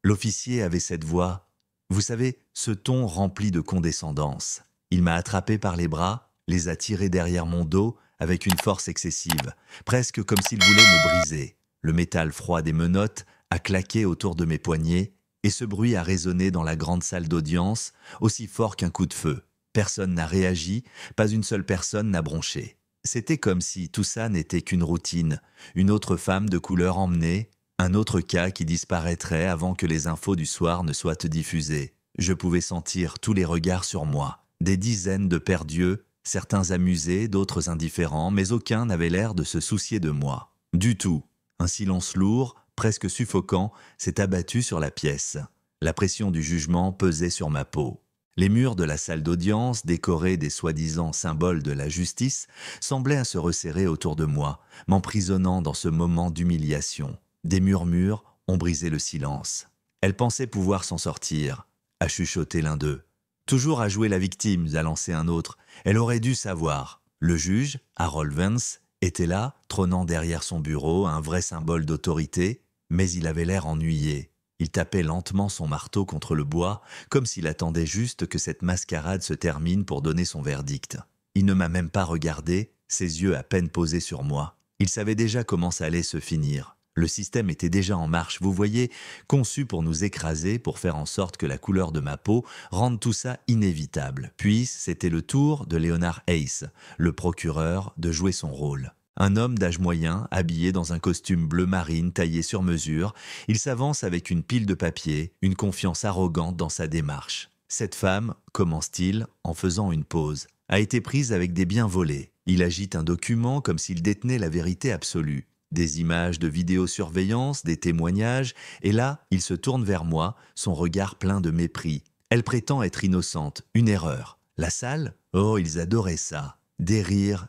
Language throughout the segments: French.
L'officier avait cette voix, vous savez, ce ton rempli de condescendance. Il m'a attrapé par les bras, les a tirés derrière mon dos avec une force excessive, presque comme s'il voulait me briser. Le métal froid des menottes a claqué autour de mes poignets et ce bruit a résonné dans la grande salle d'audience, aussi fort qu'un coup de feu. Personne n'a réagi, pas une seule personne n'a bronché. C'était comme si tout ça n'était qu'une routine, une autre femme de couleur emmenée, un autre cas qui disparaîtrait avant que les infos du soir ne soient diffusées. Je pouvais sentir tous les regards sur moi, des dizaines de pères d'yeux, certains amusés, d'autres indifférents, mais aucun n'avait l'air de se soucier de moi. Du tout. Un silence lourd, presque suffocant, s'est abattu sur la pièce. La pression du jugement pesait sur ma peau. Les murs de la salle d'audience, décorés des soi-disant symboles de la justice, semblaient se resserrer autour de moi, m'emprisonnant dans ce moment d'humiliation. Des murmures ont brisé le silence. Elle pensait pouvoir s'en sortir, a chuchoté l'un d'eux. Toujours à jouer la victime, a lancé un autre. Elle aurait dû savoir. Le juge, Harold Vance, était là, trônant derrière son bureau, un vrai symbole d'autorité, mais il avait l'air ennuyé. Il tapait lentement son marteau contre le bois, comme s'il attendait juste que cette mascarade se termine pour donner son verdict. Il ne m'a même pas regardé, ses yeux à peine posés sur moi. Il savait déjà comment ça allait se finir. Le système était déjà en marche, vous voyez, conçu pour nous écraser, pour faire en sorte que la couleur de ma peau rende tout ça inévitable. Puis, c'était le tour de Leonard Hayes, le procureur, de jouer son rôle. Un homme d'âge moyen, habillé dans un costume bleu marine taillé sur mesure, il s'avance avec une pile de papier, une confiance arrogante dans sa démarche. Cette femme, commence-t-il, en faisant une pause, a été prise avec des biens volés. Il agite un document comme s'il détenait la vérité absolue. Des images de vidéosurveillance, des témoignages, et là, il se tourne vers moi, son regard plein de mépris. Elle prétend être innocente, une erreur. La salle? Oh, ils adoraient ça. Des rires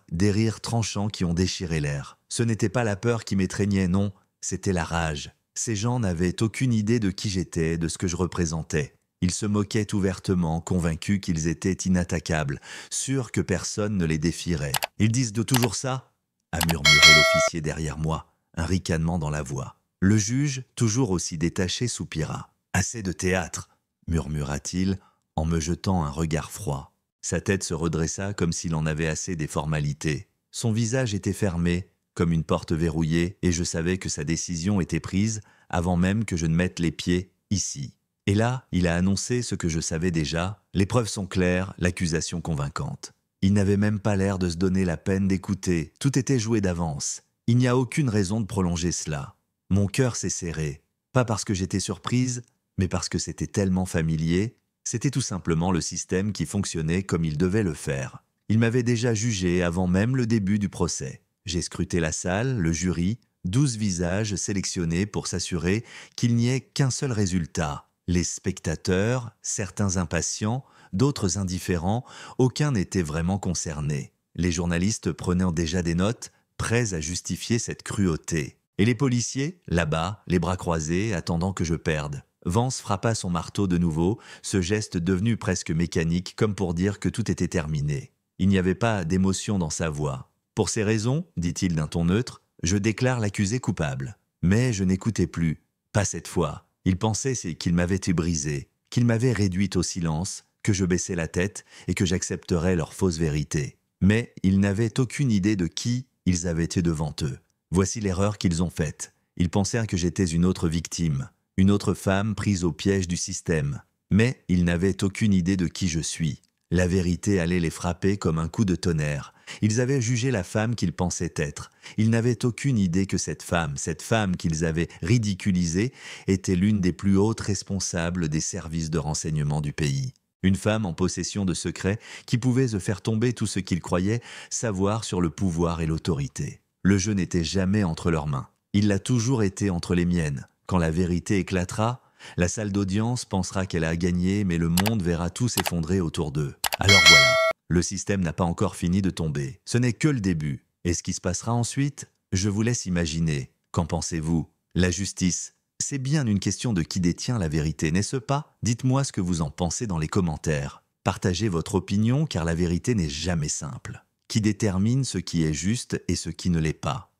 tranchants qui ont déchiré l'air. Ce n'était pas la peur qui m'étreignait, non, c'était la rage. Ces gens n'avaient aucune idée de qui j'étais, de ce que je représentais. Ils se moquaient ouvertement, convaincus qu'ils étaient inattaquables, sûrs que personne ne les défierait. Ils disent de toujours ça? A murmuré l'officier derrière moi, un ricanement dans la voix. Le juge, toujours aussi détaché, soupira. « Assez de théâtre !» murmura-t-il en me jetant un regard froid. Sa tête se redressa comme s'il en avait assez des formalités. Son visage était fermé, comme une porte verrouillée, et je savais que sa décision était prise avant même que je ne mette les pieds ici. Et là, il a annoncé ce que je savais déjà. Les preuves sont claires, l'accusation convaincante. Il n'avait même pas l'air de se donner la peine d'écouter. Tout était joué d'avance. Il n'y a aucune raison de prolonger cela. Mon cœur s'est serré. Pas parce que j'étais surprise, mais parce que c'était tellement familier. C'était tout simplement le système qui fonctionnait comme il devait le faire. Il m'avait déjà jugé avant même le début du procès. J'ai scruté la salle, le jury, 12 visages sélectionnés pour s'assurer qu'il n'y ait qu'un seul résultat. Les spectateurs, certains impatients, d'autres indifférents, aucun n'était vraiment concerné. Les journalistes prenaient déjà des notes, prêts à justifier cette cruauté. Et les policiers, là-bas, les bras croisés, attendant que je perde. Vance frappa son marteau de nouveau, ce geste devenu presque mécanique, comme pour dire que tout était terminé. Il n'y avait pas d'émotion dans sa voix. « Pour ces raisons, dit-il d'un ton neutre, je déclare l'accusé coupable. » Mais je n'écoutais plus. Pas cette fois. Il pensait qu'il m'avait été brisé, qu'il m'avait réduite au silence, que je baissais la tête et que j'accepterais leur fausse vérité. Mais ils n'avaient aucune idée de qui ils avaient été devant eux. Voici l'erreur qu'ils ont faite. Ils pensèrent que j'étais une autre victime. Une autre femme prise au piège du système. Mais ils n'avaient aucune idée de qui je suis. La vérité allait les frapper comme un coup de tonnerre. Ils avaient jugé la femme qu'ils pensaient être. Ils n'avaient aucune idée que cette femme qu'ils avaient ridiculisée, était l'une des plus hautes responsables des services de renseignement du pays. Une femme en possession de secrets qui pouvait se faire tomber tout ce qu'ils croyaient savoir sur le pouvoir et l'autorité. Le jeu n'était jamais entre leurs mains. Il l'a toujours été entre les miennes. Quand la vérité éclatera, la salle d'audience pensera qu'elle a gagné, mais le monde verra tout s'effondrer autour d'eux. Alors voilà, le système n'a pas encore fini de tomber. Ce n'est que le début. Et ce qui se passera ensuite, je vous laisse imaginer. Qu'en pensez-vous? La justice, c'est bien une question de qui détient la vérité, n'est-ce pas? Dites-moi ce que vous en pensez dans les commentaires. Partagez votre opinion car la vérité n'est jamais simple. Qui détermine ce qui est juste et ce qui ne l'est pas?